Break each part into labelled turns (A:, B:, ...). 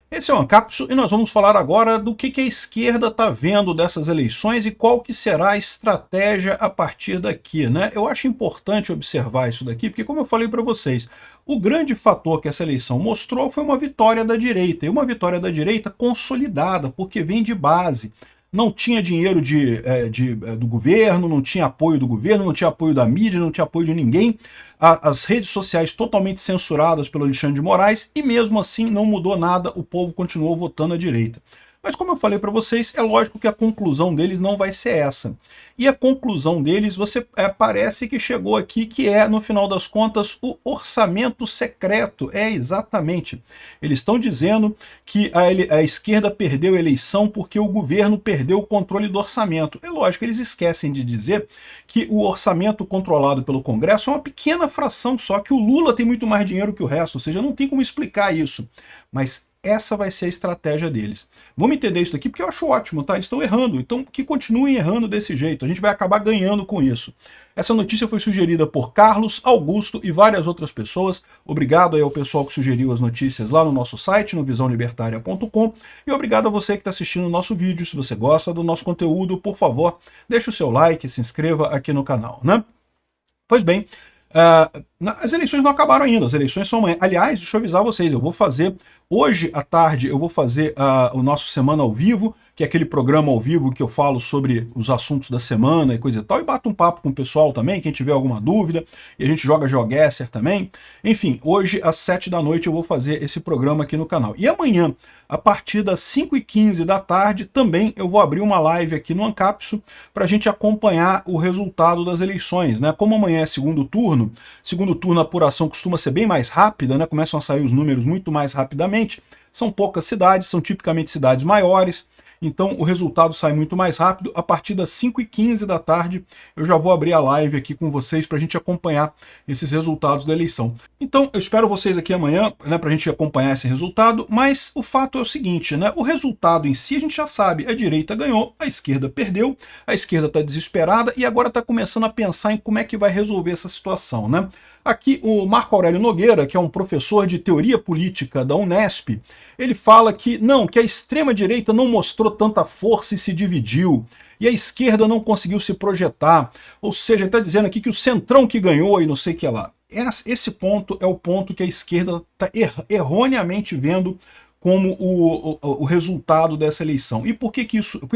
A: Esse é o Ancapso e nós vamos falar agora do que a esquerda está vendo dessas eleições e qual que será a estratégia a partir daqui, né? Eu acho importante observar isso daqui, porque como eu falei para vocês, o grande fator que essa eleição mostrou foi uma vitória da direita, e uma vitória da direita consolidada, porque vem de base. Não tinha dinheiro do governo, não tinha apoio do governo, não tinha apoio da mídia, não tinha apoio de ninguém. As redes sociais totalmente censuradas pelo Alexandre de Moraes, e mesmo assim não mudou nada, o povo continuou votando à direita. Mas como eu falei para vocês, é lógico que a conclusão deles não vai ser essa. E a conclusão deles, parece que chegou aqui, que é, no final das contas, o orçamento secreto. É, exatamente. Eles estão dizendo que a esquerda perdeu a eleição porque o governo perdeu o controle do orçamento. É lógico, eles esquecem de dizer que o orçamento controlado pelo Congresso é uma pequena fração só, que o Lula tem muito mais dinheiro que o resto, ou seja, não tem como explicar isso. Mas essa vai ser a estratégia deles. Vamos entender isso aqui porque eu acho ótimo, tá? Eles estão errando, então que continuem errando desse jeito. A gente vai acabar ganhando com isso. Essa notícia foi sugerida por Carlos, Augusto e várias outras pessoas. Obrigado aí ao pessoal que sugeriu as notícias lá no nosso site, no visãolibertaria.com. E obrigado a você que está assistindo o nosso vídeo. Se você gosta do nosso conteúdo, por favor, deixe o seu like, se inscreva aqui no canal, né? Pois bem, as eleições não acabaram ainda, as eleições são amanhã. Aliás, deixa eu avisar vocês, eu vou fazer, hoje à tarde, eu vou fazer o nosso Semana ao Vivo, que é aquele programa ao vivo que eu falo sobre os assuntos da semana e coisa e tal, e bato um papo com o pessoal também, quem tiver alguma dúvida, e a gente joga GeoGuessr também. Enfim, hoje às 7 da noite eu vou fazer esse programa aqui no canal. E amanhã, a partir das 5h15 da tarde, também eu vou abrir uma live aqui no Ancapso para a gente acompanhar o resultado das eleições, né? Como amanhã é segundo turno a apuração costuma ser bem mais rápida, né? Começam a sair os números muito mais rapidamente, são poucas cidades, são tipicamente cidades maiores, então o resultado sai muito mais rápido. A partir das 5h15 da tarde eu já vou abrir a live aqui com vocês para a gente acompanhar esses resultados da eleição. Então eu espero vocês aqui amanhã, né, para a gente acompanhar esse resultado, mas o fato é o seguinte, né, o resultado em si a gente já sabe, a direita ganhou, a esquerda perdeu, a esquerda está desesperada e agora está começando a pensar em como é que vai resolver essa situação, né? Aqui o Marco Aurélio Nogueira, que é um professor de teoria política da Unesp, ele fala que não, que a extrema-direita não mostrou tanta força e se dividiu, e a esquerda não conseguiu se projetar, ou seja, está dizendo aqui que o centrão que ganhou e não sei o que lá. Esse ponto é o ponto que a esquerda está erroneamente vendo como o resultado dessa eleição. E por que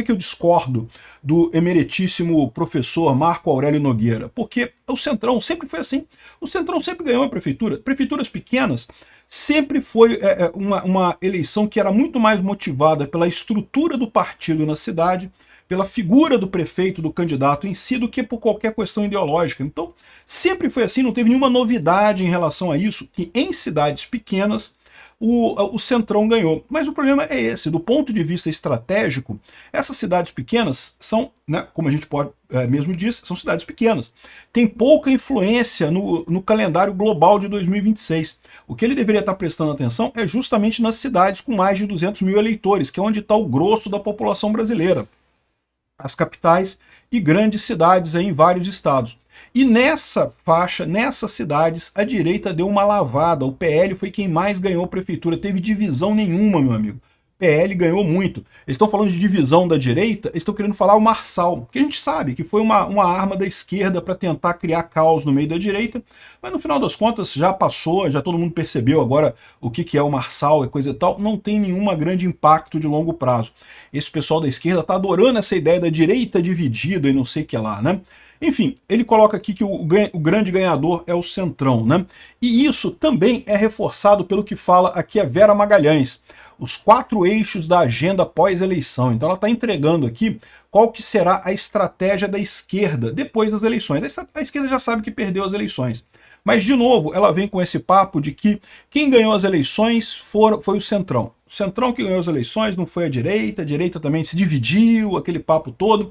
A: eu discordo do emeritíssimo professor Marco Aurélio Nogueira? Porque o Centrão sempre foi assim. O Centrão sempre ganhou a prefeitura. Prefeituras pequenas sempre foi uma eleição que era muito mais motivada pela estrutura do partido na cidade, pela figura do prefeito, do candidato em si, do que por qualquer questão ideológica. Então, sempre foi assim, não teve nenhuma novidade em relação a isso, que em cidades pequenas o Centrão ganhou. Mas o problema é esse, do ponto de vista estratégico, essas cidades pequenas são, né, como a gente mesmo disse, são cidades pequenas. Tem pouca influência no calendário global de 2026. O que ele deveria estar prestando atenção é justamente nas cidades com mais de 200 mil eleitores, que é onde está o grosso da população brasileira. As capitais e grandes cidades aí em vários estados. E nessa faixa, nessas cidades, a direita deu uma lavada. O PL foi quem mais ganhou a prefeitura. Teve divisão nenhuma, meu amigo. PL ganhou muito. Eles estão falando de divisão da direita, eles estão querendo falar o Marçal, que a gente sabe que foi uma arma da esquerda para tentar criar caos no meio da direita, mas no final das contas já passou, já todo mundo percebeu agora o que é o Marçal e coisa e tal, não tem nenhum grande impacto de longo prazo. Esse pessoal da esquerda está adorando essa ideia da direita dividida e não sei o que lá, né? Enfim, ele coloca aqui que o grande ganhador é o Centrão, né? E isso também é reforçado pelo que fala aqui a Vera Magalhães, os 4 eixos da agenda pós-eleição. Então ela está entregando aqui qual que será a estratégia da esquerda depois das eleições. A esquerda já sabe que perdeu as eleições. Mas, de novo, ela vem com esse papo de que quem ganhou as eleições foi o Centrão. O Centrão que ganhou as eleições não foi a direita também se dividiu, aquele papo todo.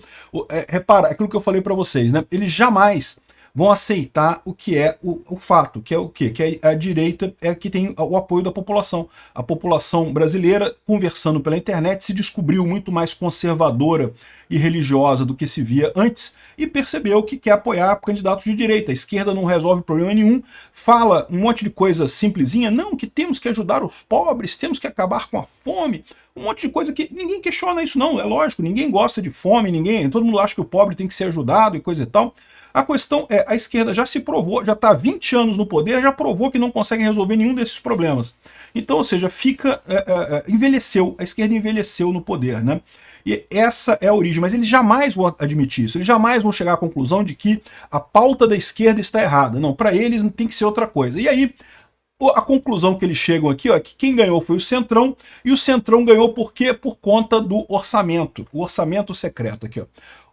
A: Repara, aquilo que eu falei para vocês, né? Eles jamais vão aceitar o que é o fato, que é o quê? Que a direita é que tem o apoio da população. A população brasileira, conversando pela internet, se descobriu muito mais conservadora e religiosa do que se via antes e percebeu que quer apoiar candidatos de direita. A esquerda não resolve problema nenhum, fala um monte de coisa simplesinha, não, que temos que ajudar os pobres, temos que acabar com a fome, um monte de coisa que ninguém questiona isso não, é lógico, ninguém gosta de fome, todo mundo acha que o pobre tem que ser ajudado e coisa e tal. A questão é, a esquerda já se provou, já está há 20 anos no poder, já provou que não consegue resolver nenhum desses problemas. Então, ou seja, envelheceu, a esquerda envelheceu no poder, né? E essa é a origem, mas eles jamais vão admitir isso, eles jamais vão chegar à conclusão de que a pauta da esquerda está errada. Não, para eles tem que ser outra coisa. E aí, a conclusão que eles chegam aqui, ó, é que quem ganhou foi o Centrão, e o Centrão ganhou por quê? Por conta do orçamento, o orçamento secreto aqui, ó.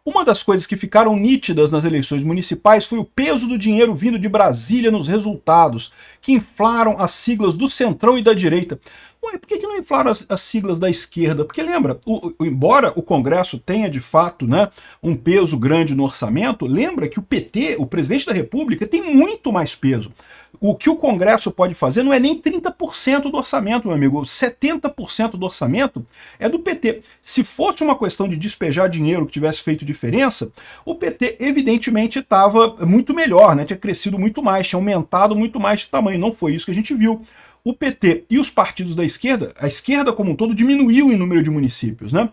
A: Uma das coisas que ficaram nítidas nas eleições municipais foi o peso do dinheiro vindo de Brasília nos resultados, que inflaram as siglas do Centrão e da direita. Ué, por que não inflaram as siglas da esquerda? Porque lembra, embora o Congresso tenha de fato, né, um peso grande no orçamento, lembra que o PT, o presidente da República, tem muito mais peso. O que o Congresso pode fazer não é nem 30% do orçamento, meu amigo. 70% do orçamento é do PT. Se fosse uma questão de despejar dinheiro que tivesse feito diferença, o PT evidentemente estava muito melhor, né? Tinha crescido muito mais, tinha aumentado muito mais de tamanho. Não foi isso que a gente viu. O PT e os partidos da esquerda, a esquerda como um todo, diminuiu em número de municípios, né?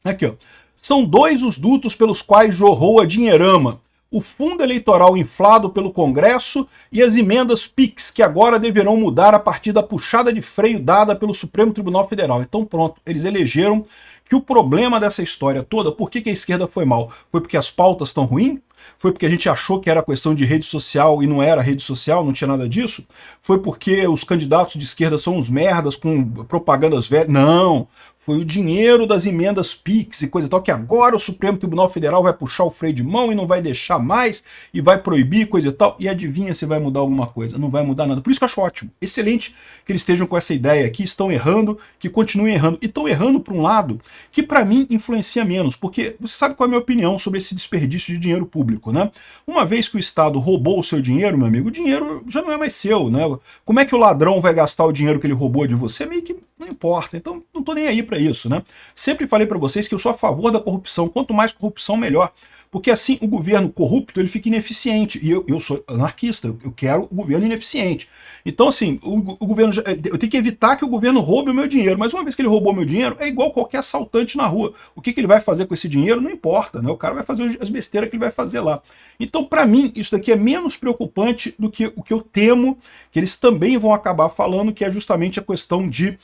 A: Aqui, ó. São 2 os dutos pelos quais jorrou a dinheirama: o fundo eleitoral inflado pelo Congresso e as emendas PIX, que agora deverão mudar a partir da puxada de freio dada pelo Supremo Tribunal Federal. Então pronto, eles elegeram que o problema dessa história toda, por que a esquerda foi mal? Foi porque as pautas estão ruins? Foi porque a gente achou que era questão de rede social e não era rede social, não tinha nada disso? Foi porque os candidatos de esquerda são uns merdas com propagandas velhas? Não! Foi o dinheiro das emendas PIX e coisa e tal, que agora o Supremo Tribunal Federal vai puxar o freio de mão e não vai deixar mais, e vai proibir coisa e tal. E adivinha se vai mudar alguma coisa? Não vai mudar nada. Por isso que eu acho ótimo. Excelente que eles estejam com essa ideia aqui, estão errando, que continuem errando. E estão errando por um lado que para mim influencia menos, porque você sabe qual é a minha opinião sobre esse desperdício de dinheiro público, né? Uma vez que o Estado roubou o seu dinheiro, meu amigo, o dinheiro já não é mais seu, né? Como é que o ladrão vai gastar o dinheiro que ele roubou de você? Meio que não importa. Então não tô nem aí para isso, né? Sempre falei para vocês que eu sou a favor da corrupção. Quanto mais corrupção, melhor. Porque assim o governo corrupto ele fica ineficiente. E eu sou anarquista, eu quero o governo ineficiente. Então assim, o governo, eu tenho que evitar que o governo roube o meu dinheiro. Mas uma vez que ele roubou o meu dinheiro, é igual qualquer assaltante na rua. O que ele vai fazer com esse dinheiro não importa, né? O cara vai fazer as besteiras que ele vai fazer lá. Então para mim isso daqui é menos preocupante do que o que eu temo que eles também vão acabar falando, que é justamente a questão de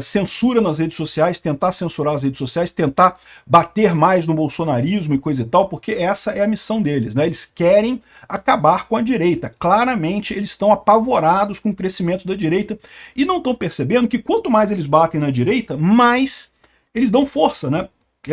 A: censura nas redes sociais, tentar censurar as redes sociais, tentar bater mais no bolsonarismo e coisa e tal, porque essa é a missão deles, né? Eles querem acabar com a direita. Claramente eles estão apavorados com o crescimento da direita e não estão percebendo que quanto mais eles batem na direita, mais eles dão força, né?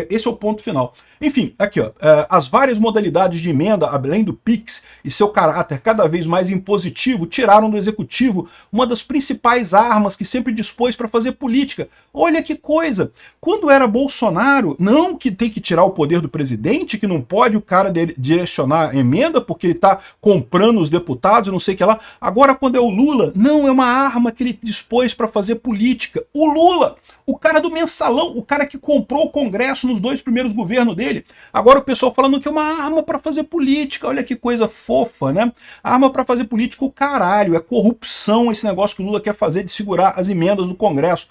A: Esse é o ponto final. Enfim, aqui ó, as várias modalidades de emenda, além do PIX e seu caráter cada vez mais impositivo, tiraram do executivo uma das principais armas que sempre dispôs para fazer política. Olha que coisa! Quando era Bolsonaro, não que tem que tirar o poder do presidente, que não pode o cara direcionar a emenda porque ele está comprando os deputados, não sei o que lá. Agora quando é o Lula, não, é uma arma que ele dispôs para fazer política. O Lula, o cara do mensalão, o cara que comprou o Congresso nos 2 primeiros governos dele. Agora o pessoal falando que é uma arma para fazer política. Olha que coisa fofa, né? Arma para fazer política, o caralho. É corrupção esse negócio que o Lula quer fazer de segurar as emendas do Congresso.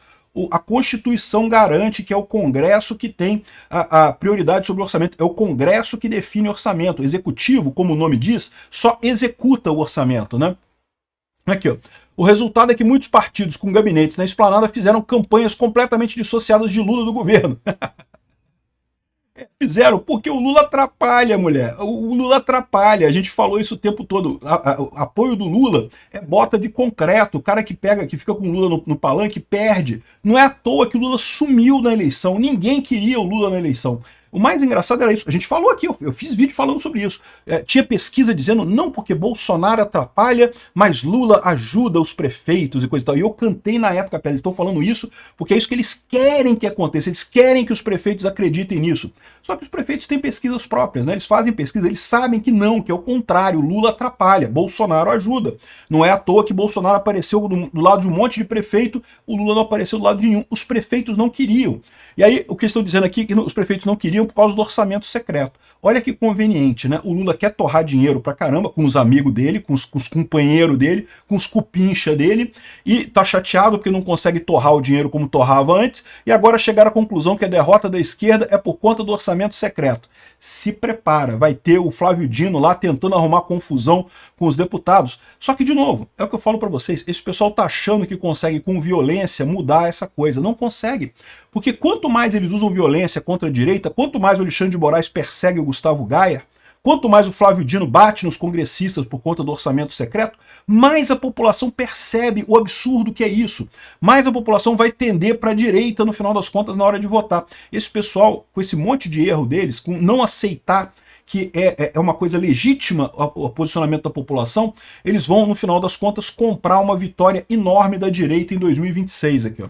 A: A Constituição garante que é o Congresso que tem a prioridade sobre o orçamento. É o Congresso que define o orçamento. O Executivo, como o nome diz, só executa o orçamento, né? Aqui, ó. O resultado é que muitos partidos com gabinetes na esplanada fizeram campanhas completamente dissociadas de Lula do governo. Fizeram porque o Lula atrapalha, mulher. O Lula atrapalha. A gente falou isso o tempo todo. O apoio do Lula é bota de concreto. O cara que fica com o Lula no palanque perde. Não é à toa que o Lula sumiu na eleição. Ninguém queria o Lula na eleição. O mais engraçado era isso. A gente falou aqui, eu fiz vídeo falando sobre isso. Tinha pesquisa dizendo, não porque Bolsonaro atrapalha, mas Lula ajuda os prefeitos e coisa e tal. E eu cantei na época, eles estão falando isso porque é isso que eles querem que aconteça. Eles querem que os prefeitos acreditem nisso. Só que os prefeitos têm pesquisas próprias, né? Eles fazem pesquisa, eles sabem que não, que é o contrário. Lula atrapalha, Bolsonaro ajuda. Não é à toa que Bolsonaro apareceu do lado de um monte de prefeito, o Lula não apareceu do lado de nenhum. Os prefeitos não queriam. E aí, o que estão dizendo aqui é que os prefeitos não queriam por causa do orçamento secreto. Olha que conveniente, né? O Lula quer torrar dinheiro pra caramba com os amigos dele, com os companheiros dele, com os cupincha dele, e tá chateado porque não consegue torrar o dinheiro como torrava antes, e agora chegaram à conclusão que a derrota da esquerda é por conta do orçamento secreto. Se prepara, vai ter o Flávio Dino lá tentando arrumar confusão com os deputados. Só que, de novo, é o que eu falo para vocês, esse pessoal tá achando que consegue com violência mudar essa coisa. Não consegue. Porque quanto mais eles usam violência contra a direita, quanto mais o Alexandre de Moraes persegue o Gustavo Gaia, quanto mais o Flávio Dino bate nos congressistas por conta do orçamento secreto, mais a população percebe o absurdo que é isso. Mais a população vai tender para a direita, no final das contas, na hora de votar. Esse pessoal, com esse monte de erro deles, com não aceitar que é uma coisa legítima o posicionamento da população, eles vão, no final das contas, comprar uma vitória enorme da direita em 2026 aqui, ó.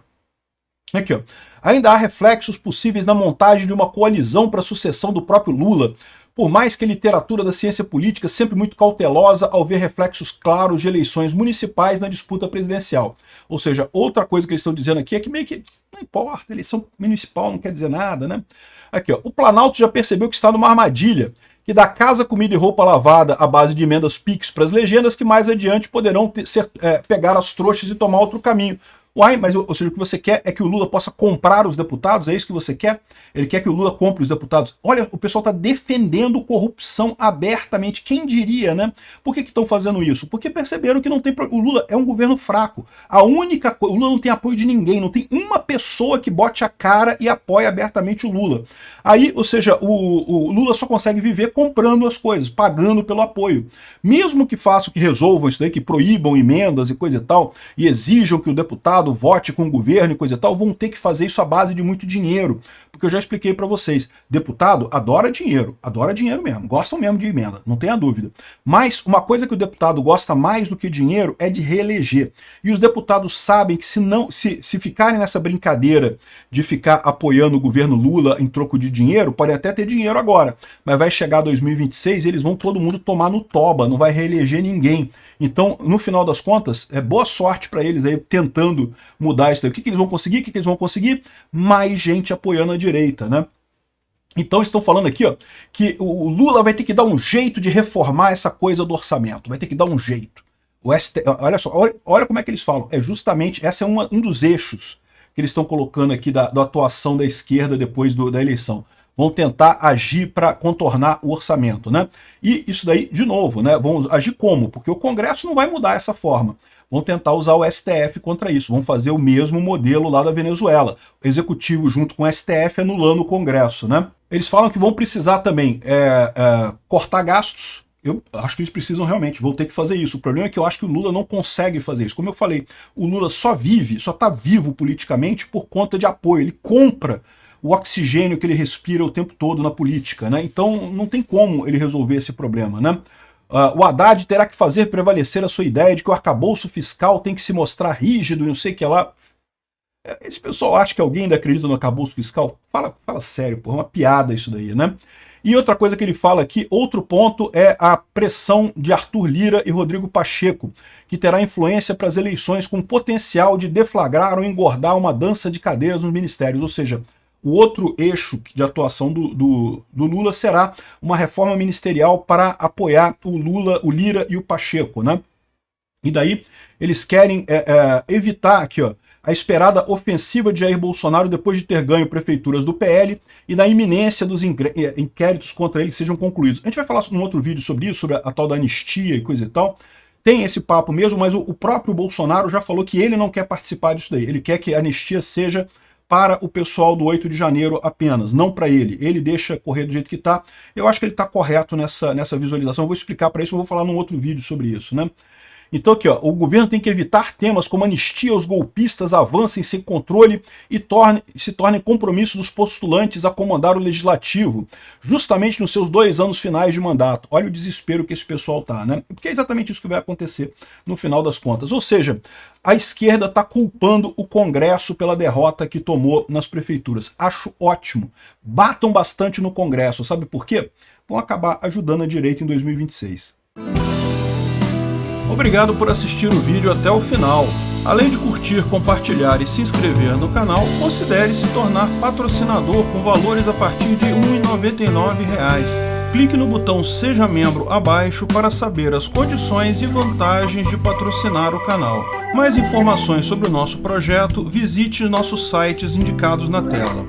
A: Aqui, ó. Ainda há reflexos possíveis na montagem de uma coalizão para a sucessão do próprio Lula, por mais que a literatura da ciência política é sempre muito cautelosa ao ver reflexos claros de eleições municipais na disputa presidencial. Ou seja, outra coisa que eles estão dizendo aqui é que meio que não importa, eleição municipal não quer dizer nada, né? Aqui, ó. O Planalto já percebeu que está numa armadilha, que dá casa, comida e roupa lavada à base de emendas PIX para as legendas que mais adiante poderão pegar as trouxas e tomar outro caminho. Uai, mas ou seja, o que você quer é que o Lula possa comprar os deputados? É isso que você quer? Ele quer que o Lula compre os deputados? Olha, o pessoal está defendendo corrupção abertamente. Quem diria, né? Por que estão fazendo isso? Porque perceberam que não tem... O Lula é um governo fraco. A única coisa... O Lula não tem apoio de ninguém. Não tem uma pessoa que bote a cara e apoie abertamente o Lula. Aí, ou seja, o Lula só consegue viver comprando as coisas, pagando pelo apoio. Mesmo que façam, que resolvam isso daí, que proíbam emendas e coisa e tal, e exijam que o deputado vote com o governo e coisa e tal, vão ter que fazer isso à base de muito dinheiro. Porque eu já expliquei para vocês, deputado adora dinheiro mesmo, gostam mesmo de emenda, não tenha dúvida. Mas uma coisa que o deputado gosta mais do que dinheiro é de reeleger. E os deputados sabem que se ficarem nessa brincadeira de ficar apoiando o governo Lula em troco de dinheiro, podem até ter dinheiro agora, mas vai chegar 2026 eles vão todo mundo tomar no toba, não vai reeleger ninguém. Então, no final das contas, boa sorte para eles aí tentando mudar isso daí. O que eles vão conseguir? O que eles vão conseguir? Mais gente apoiando a direita, né? Então estão falando aqui, ó, que o Lula vai ter que dar um jeito de reformar essa coisa do orçamento, vai ter que dar um jeito. Olha só, olha como é que eles falam. É justamente, esse é um dos eixos que eles estão colocando aqui da atuação da esquerda depois da eleição. Vão tentar agir para contornar o orçamento, né? E isso daí, de novo, né? Vão agir como? Porque o Congresso não vai mudar essa forma. Vão tentar usar o STF contra isso. Vão fazer o mesmo modelo lá da Venezuela. O Executivo junto com o STF anulando o Congresso, né? Eles falam que vão precisar também cortar gastos. Eu acho que eles precisam realmente, vão ter que fazer isso. O problema é que eu acho que o Lula não consegue fazer isso. Como eu falei, o Lula só está vivo politicamente por conta de apoio. Ele compra o oxigênio que ele respira o tempo todo na política, né? Então não tem como ele resolver esse problema, né? O Haddad terá que fazer prevalecer a sua ideia de que o arcabouço fiscal tem que se mostrar rígido e não sei o que lá. Esse pessoal acha que alguém ainda acredita no arcabouço fiscal? Fala sério, porra, é uma piada isso daí, né? E outra coisa que ele fala aqui, outro ponto, é a pressão de Arthur Lira e Rodrigo Pacheco, que terá influência para as eleições com potencial de deflagrar ou engordar uma dança de cadeiras nos ministérios, ou seja, o outro eixo de atuação do Lula será uma reforma ministerial para apoiar o Lula, o Lira e o Pacheco, né? E daí eles querem evitar aqui, ó, a esperada ofensiva de Jair Bolsonaro depois de ter ganho prefeituras do PL e da iminência dos inquéritos contra ele sejam concluídos. A gente vai falar num outro vídeo sobre isso, sobre a tal da anistia e coisa e tal. Tem esse papo mesmo, mas o próprio Bolsonaro já falou que ele não quer participar disso daí. Ele quer que a anistia seja para o pessoal do 8 de janeiro apenas, não para ele. Ele deixa correr do jeito que está. Eu acho que ele está correto nessa visualização. Eu vou explicar para isso, eu vou falar num outro vídeo sobre isso, né? Então aqui, ó, o governo tem que evitar temas como anistia aos golpistas avancem sem controle e se tornem compromisso dos postulantes a comandar o legislativo, justamente nos seus 2 anos finais de mandato. Olha o desespero que esse pessoal tá, né? Porque é exatamente isso que vai acontecer no final das contas. Ou seja, a esquerda está culpando o Congresso pela derrota que tomou nas prefeituras. Acho ótimo. Batam bastante no Congresso. Sabe por quê? Vão acabar ajudando a direita em 2026. Obrigado por assistir o vídeo até o final. Além de curtir, compartilhar e se inscrever no canal, considere se tornar patrocinador com valores a partir de R$ 1,99. Clique no botão Seja Membro abaixo para saber as condições e vantagens de patrocinar o canal. Mais informações sobre o nosso projeto, visite nossos sites indicados na tela.